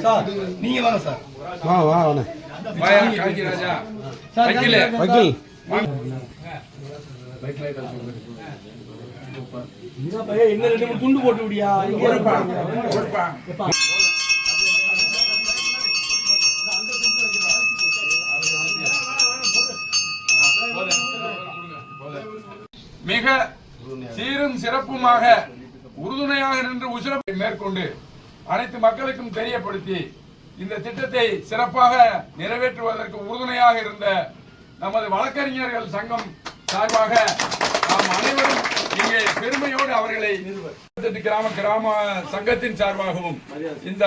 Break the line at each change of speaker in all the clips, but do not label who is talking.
Sir நீங்க வாங்க sir.
வா வா வாண்ணே.
வாயா காஞ்சி ராஜா. வக்கீல்
வக்கீல்.
இன்னும் 2 துண்டு போட்டு விடியா.
மிக சீரும் சிறப்புமாக உறுதுணையாக நின்று உசுரப்பை மேற்கொண்டு அனைத்து மக்களுக்கும் தெரியப்படுத்தி இந்த திட்டத்தை சிறப்பாக நிறைவேற்றுவதற்கு உறுதுணையாக இருந்த நமது வழக்கறிஞர்கள் சங்கம் சார்பாக நாம் அனைவரும் இங்கே பெருமையோடு அவர்களை கிராம சங்கத்தின் சார்பாகவும் இந்த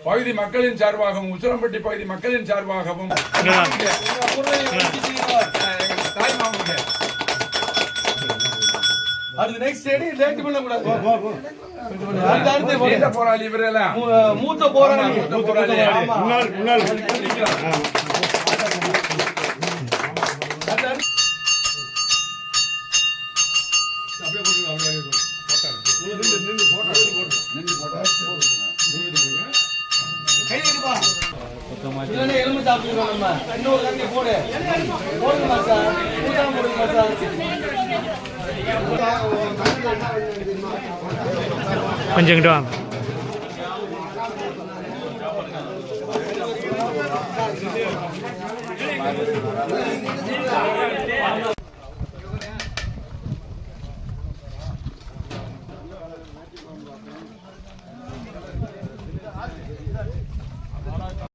பகுதி மக்களின் சார்பாகவும் உசுரம்பட்டி பகுதி மக்களின் சார்பாகவும் தாய்மாமனுக்கு
அடுத்து நெக்ஸ்ட் ஸ்டேடி லேட் பண்ண கூடாது.
அடுத்து போராளி இவரெல்லாம்
மூத்த போராளி.
முன்னாள்
எலும்பு சாப்பிடுவோம். நம்ம இன்னொரு கண்ணி போடு போடுமா சார்? போடுமா சார்?
கொஞ்சம் கிட்ட வாங்க.